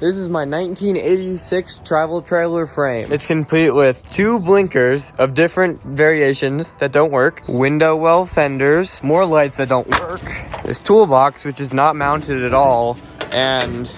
This is my 1986 travel trailer frame. It's complete with 2 blinkers of different variations that don't work, window well fenders, more lights that don't work, this toolbox which is not mounted at all, and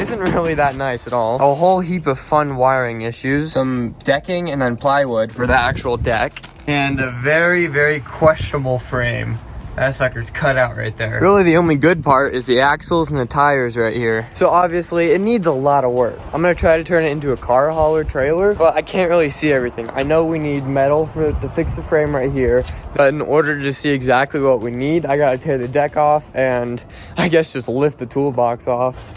isn't really that nice at all. A whole heap of fun wiring issues, some decking and then plywood for the actual deck, and a very, very questionable frame. That sucker's cut out right there. Really the only good part is the axles and the tires right here. So obviously it needs a lot of work. I'm gonna try to turn it into a car hauler trailer, but I can't really see everything. I know we need metal to fix the frame right here, but in order to see exactly what we need, I gotta tear the deck off and I guess just lift the toolbox off.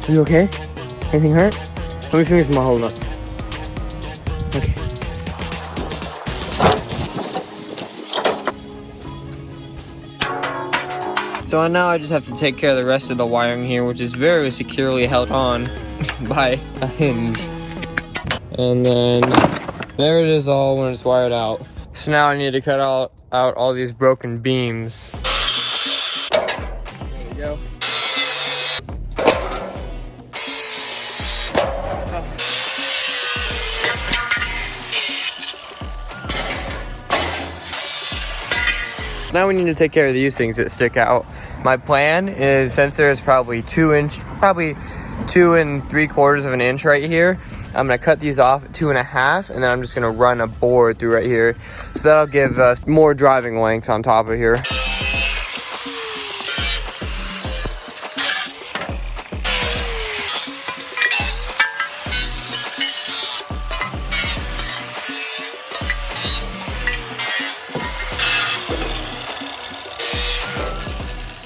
Are you okay? Anything hurt? Let me finish my hold up. Okay. So now I just have to take care of the rest of the wiring here, which is very securely held on by a hinge. And then there it is all when it's wired out. So now I need to cut out all these broken beams. There we go. Now we need to take care of these things that stick out. My plan is, since there's probably 2 3/4 of an inch right here, I'm gonna cut these off at 2.5, and then I'm just gonna run a board through right here. So that'll give us more driving length on top of here.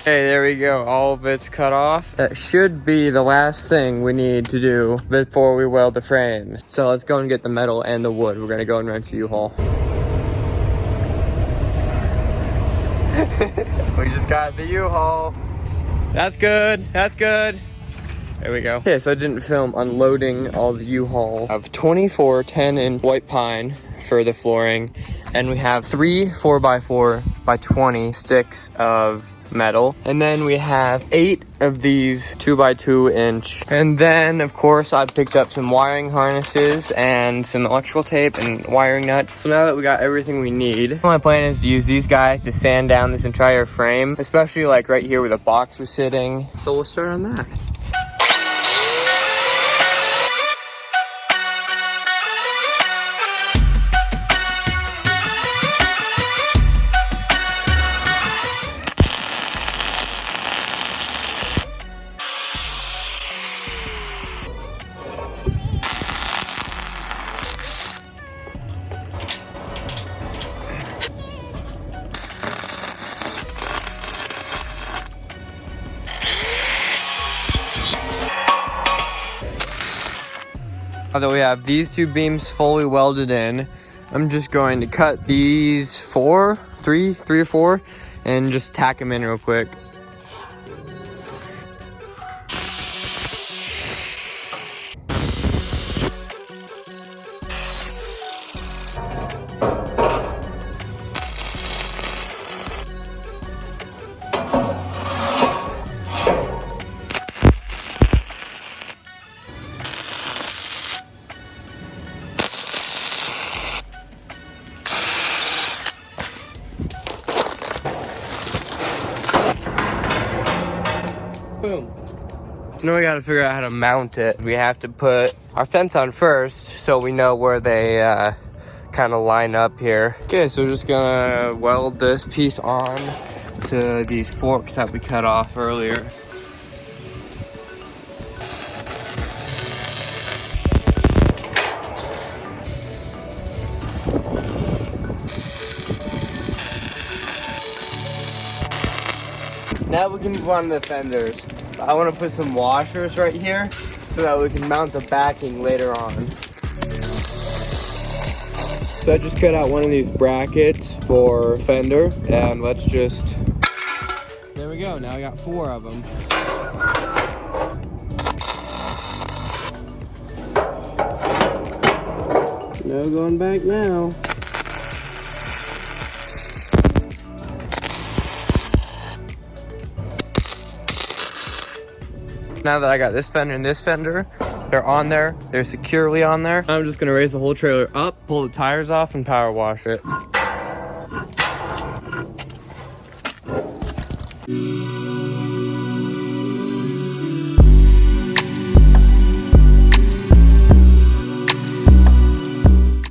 Okay, there we go. All of it's cut off. That should be the last thing we need to do before we weld the frame. So let's go and get the metal and the wood. We're gonna go and rent a U-Haul. We just got the U-Haul. That's good. That's good. There we go. Okay, so I didn't film unloading all the U-Haul of 24 10-inch white pine for the flooring, and we have 3 4x4 by 20 sticks of metal, and then we have 8 of these 2x2 inch, and then of course I picked up some wiring harnesses and some electrical tape and wiring nuts. So now that we got everything we need, my plan is to use these guys to sand down this entire frame, especially like right here where the box was sitting. So we'll start on that. Now that we have these 2 beams fully welded in, I'm just going to cut these 3 or 4, and just tack them in real quick. Boom. So now we gotta figure out how to mount it. We have to put our fence on first so we know where they kind of line up here. Okay, so we're just gonna weld this piece on to these forks that we cut off earlier. Now we can move on to the fenders. I want to put some washers right here so that we can mount the backing later on. So I just cut out one of these brackets for fender, and let's just, there we go. Now I got 4 of them. No going back now. Now that I got this fender and this fender, they're on there, they're securely on there. I'm just gonna raise the whole trailer up, pull the tires off, and power wash it.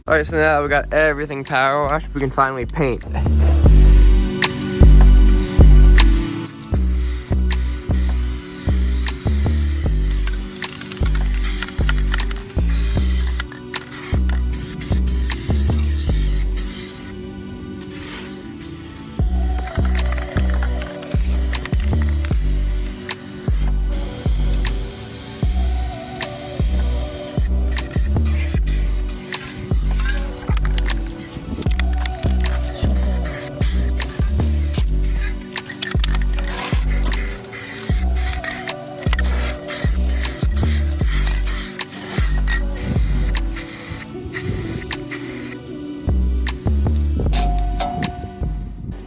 Alright, so now that we got everything power washed, we can finally paint.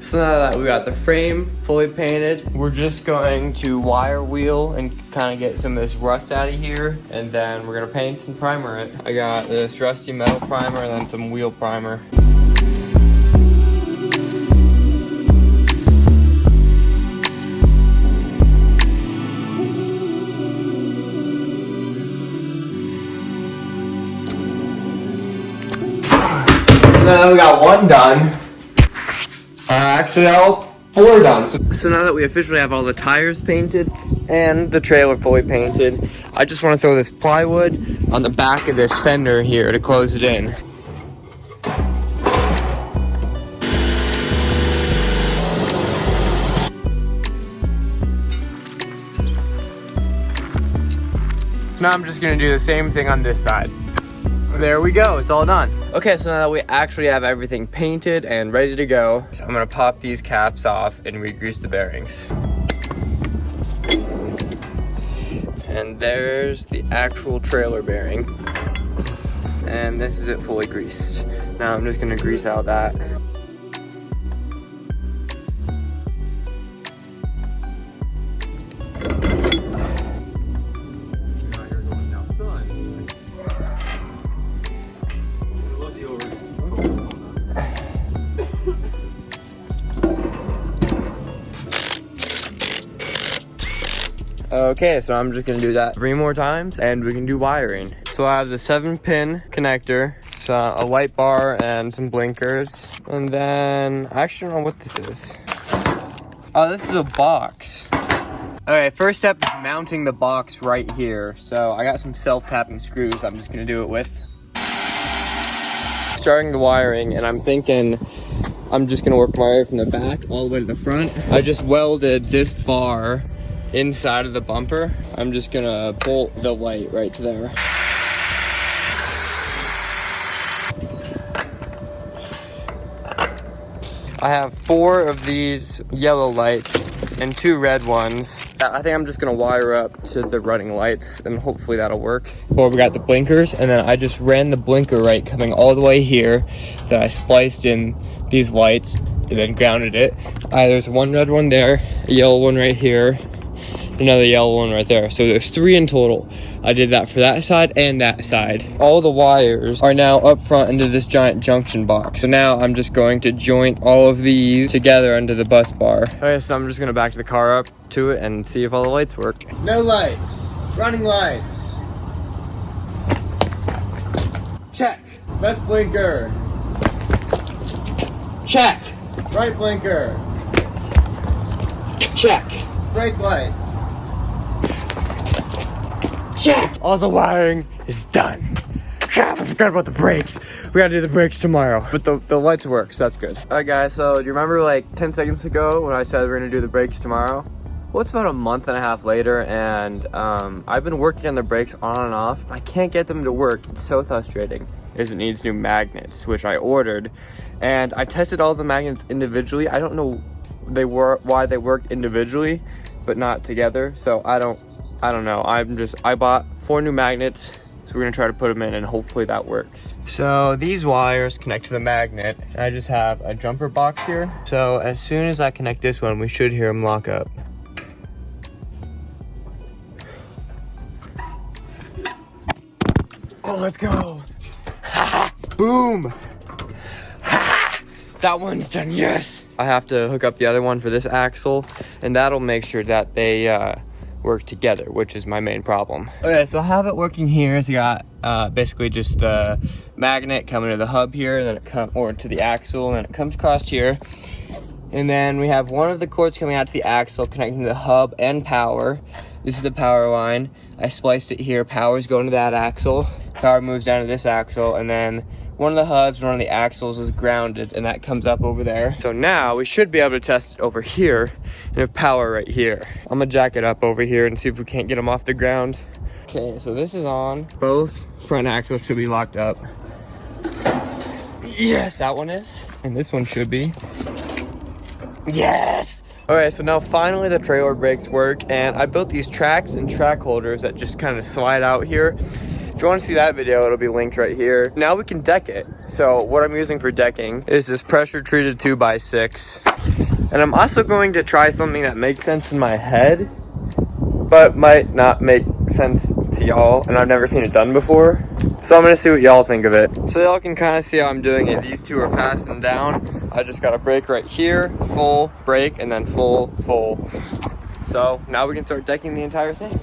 So now that we got the frame fully painted, we're just going to wire wheel and kind of get some of this rust out of here, and then we're gonna paint and primer it. I got this rusty metal primer and then some wheel primer. So now we got 1 done. Actually, all 4 done. So now that we officially have all the tires painted and the trailer fully painted, I just want to throw this plywood on the back of this fender here to close it in. So now I'm just going to do the same thing on this side. There we go, it's all done. Okay, so now that we actually have everything painted and ready to go, so I'm gonna pop these caps off and re-grease the bearings. And there's the actual trailer bearing. And this is it fully greased. Now I'm just gonna grease out that. Okay, so I'm just gonna do that 3 more times and we can do wiring. So I have the 7-pin connector, so a light bar and some blinkers. And then, I actually don't know what this is. Oh, this is a box. Okay, first step is mounting the box right here. So I got some self-tapping screws I'm just gonna do it with. Starting the wiring, and I'm thinking I'm just gonna work my way from the back all the way to the front. I just welded this bar inside of the bumper. I'm just gonna bolt the light right to there. I have 4 of these yellow lights and 2 red ones. I think I'm just gonna wire up to the running lights and hopefully that'll work. Or we got the blinkers, and then I just ran the blinker right coming all the way here. Then I spliced in these lights and then grounded it. There's 1 red one there, a yellow one right here, another yellow one right there. So there's 3 in total. I did that for that side and that side. All the wires are now up front into this giant junction box. So now I'm just going to joint all of these together under the bus bar. Okay, so I'm just gonna back the car up to it and see if all the lights work. No lights, running lights. Check, left blinker. Check, right blinker. Check, brake lights. Check! All the wiring is done. Crap, I forgot about the brakes. We gotta do the brakes tomorrow. But the lights work, so that's good. Alright guys, so do you remember like 10 seconds ago when I said we're gonna do the brakes tomorrow? Well, it's about a month and a half later, and I've been working on the brakes on and off. I can't get them to work. It's so frustrating. It needs new magnets, which I ordered, and I tested all the magnets individually. I don't know why they work individually, but not together. So I don't know. I bought 4 new magnets. So we're gonna try to put them in and hopefully that works. So these wires connect to the magnet. I just have a jumper box here. So as soon as I connect this one, we should hear them lock up. Oh, let's go. Boom. That one's done, yes. I have to hook up the other one for this axle, and that'll make sure that they work together, which is my main problem. Okay, so I have it working here. It's got basically just the magnet coming to the hub here, and then it comes or to the axle, and then it comes across here. And then we have one of the cords coming out to the axle, connecting to the hub and power. This is the power line. I spliced it here. Power's going to that axle. Power moves down to this axle, and then one of the hubs and one of the axles is grounded, and that comes up over there. So now we should be able to test it over here and have power right here. I'm gonna jack it up over here and see if we can't get them off the ground. Okay, so this is on. Both front axles should be locked up. Yes, that one is. And this one should be. Yes! Okay, so now finally the trailer brakes work, and I built these tracks and track holders that just kind of slide out here. If you want to see that video, it'll be linked right here. Now we can deck it. So what I'm using for decking is this pressure treated 2x6. And I'm also going to try something that makes sense in my head, but might not make sense to y'all, and I've never seen it done before. So I'm gonna see what y'all think of it. So y'all can kind of see how I'm doing it. These two are fastened down. I just got a brake right here, full brake, and then full, full. So now we can start decking the entire thing.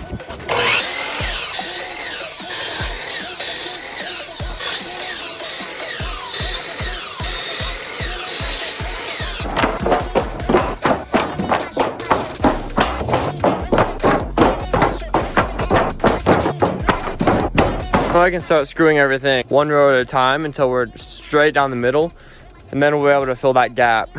I can start screwing everything one row at a time until we're straight down the middle, and then we'll be able to fill that gap.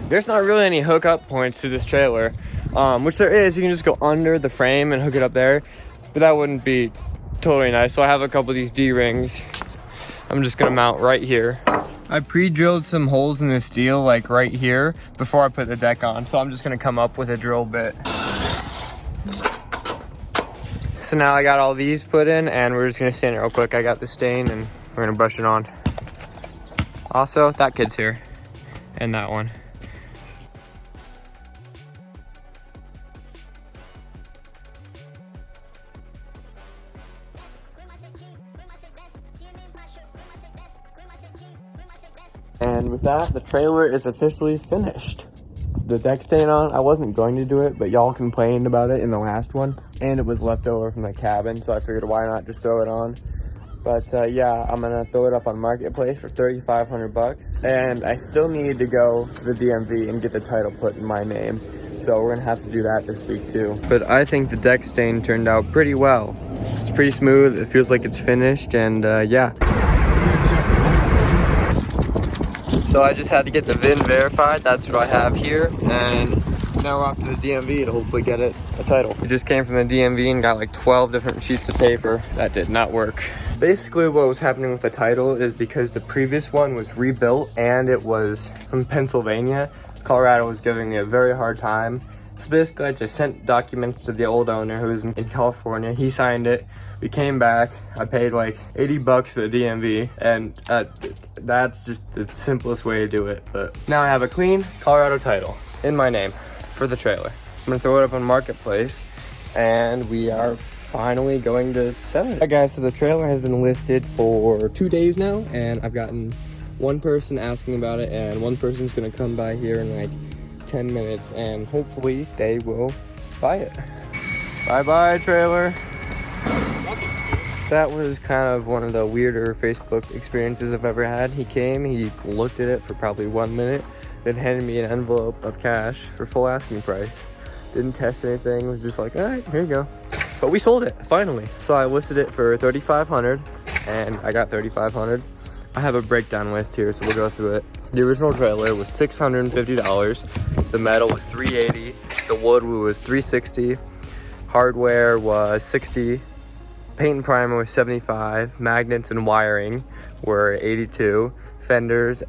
There's not really any hookup points to this trailer, which there is. You can just go under the frame and hook it up there, but that wouldn't be totally nice. So I have a couple of these D-rings. I'm just gonna mount right here. I pre-drilled some holes in the steel like right here before I put the deck on. So I'm just gonna come up with a drill bit. So now I got all these put in, and we're just gonna stain it real quick. I got the stain and we're gonna brush it on. Also, that kid's here, and that one. And with that, the trailer is officially finished. The deck stain on, I wasn't going to do it, but y'all complained about it in the last one, and it was left over from the cabin, so I figured why not just throw it on. But yeah, I'm gonna throw it up on Marketplace for $3,500, and I still need to go to the DMV and get the title put in my name. So we're gonna have to do that this week too. But I think the deck stain turned out pretty well. It's pretty smooth, it feels like it's finished, and yeah. So I just had to get the VIN verified. That's what I have here, and now we're off to the DMV to hopefully get it a title. We just came from the DMV and got like 12 different sheets of paper. That did not work. Basically what was happening with the title is because the previous one was rebuilt and it was from Pennsylvania, Colorado was giving me a very hard time. So basically I just sent documents to the old owner who was in California. He signed it. We came back. I paid like 80 bucks to the DMV, and that's just the simplest way to do it. But now I have a clean Colorado title in my name for the trailer. I'm gonna throw it up on Marketplace, and we are finally going to sell it. Alright guys, so the trailer has been listed for 2 days now, and I've gotten one person asking about it, and one person's gonna come by here in like 10 minutes, and hopefully they will buy it. Bye-bye, trailer. That was kind of one of the weirder Facebook experiences I've ever had. He came, he looked at it for probably 1 minute, then handed me an envelope of cash for full asking price. Didn't test anything, was just like, all right, here you go. But we sold it, finally. So I listed it for $3,500, and I got $3,500. I have a breakdown list here, so we'll go through it. The original trailer was $650. The metal was $380. The wood was $360. Hardware was $60. Paint and primer was $75. Magnets and wiring were $82. Fenders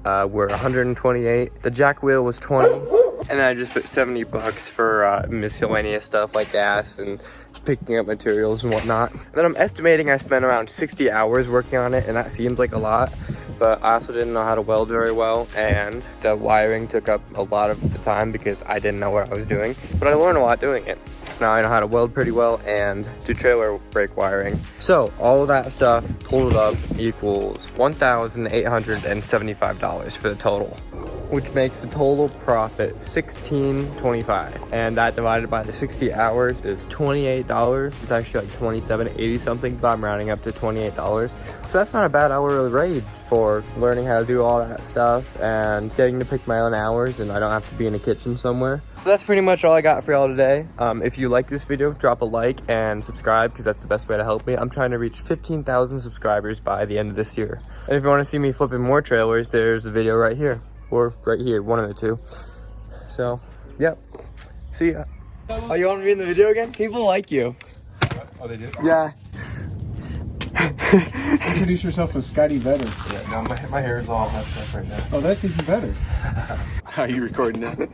were $128. The jack wheel was $20. And then I just put 70 bucks for miscellaneous stuff like gas and picking up materials and whatnot. And then I'm estimating I spent around 60 hours working on it, and that seems like a lot, but I also didn't know how to weld very well, and the wiring took up a lot of the time because I didn't know what I was doing, but I learned a lot doing it. So now I know how to weld pretty well and do trailer brake wiring. So all of that stuff totaled up equals $1,875 for the total, which makes the total profit $1,625, and that divided by the 60 hours is $28. It's actually like $27.80 something, but I'm rounding up to $28. So that's not a bad hourly rate for learning how to do all that stuff and getting to pick my own hours, and I don't have to be in a kitchen somewhere. So that's pretty much all I got for y'all today. If you like this video, drop a like and subscribe, because that's the best way to help me. I'm trying to reach 15,000 subscribers by the end of this year. And if you want to see me flipping more trailers, there's a video right here. Or right here, one of the two. So, yep. See ya. Oh, you want to be in the video again? People like you. Oh, they do? Yeah. Introduce yourself as Scotty Vetter. Yeah, no, my hair is all messed up right now. Oh, that's even better. How are you recording that?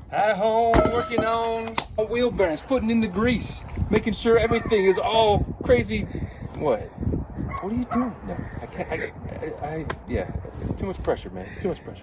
At home, working on a wheel bearings, putting in the grease, making sure everything is all crazy. What? What are you doing? No, I can't. Yeah, it's too much pressure, man. Too much pressure.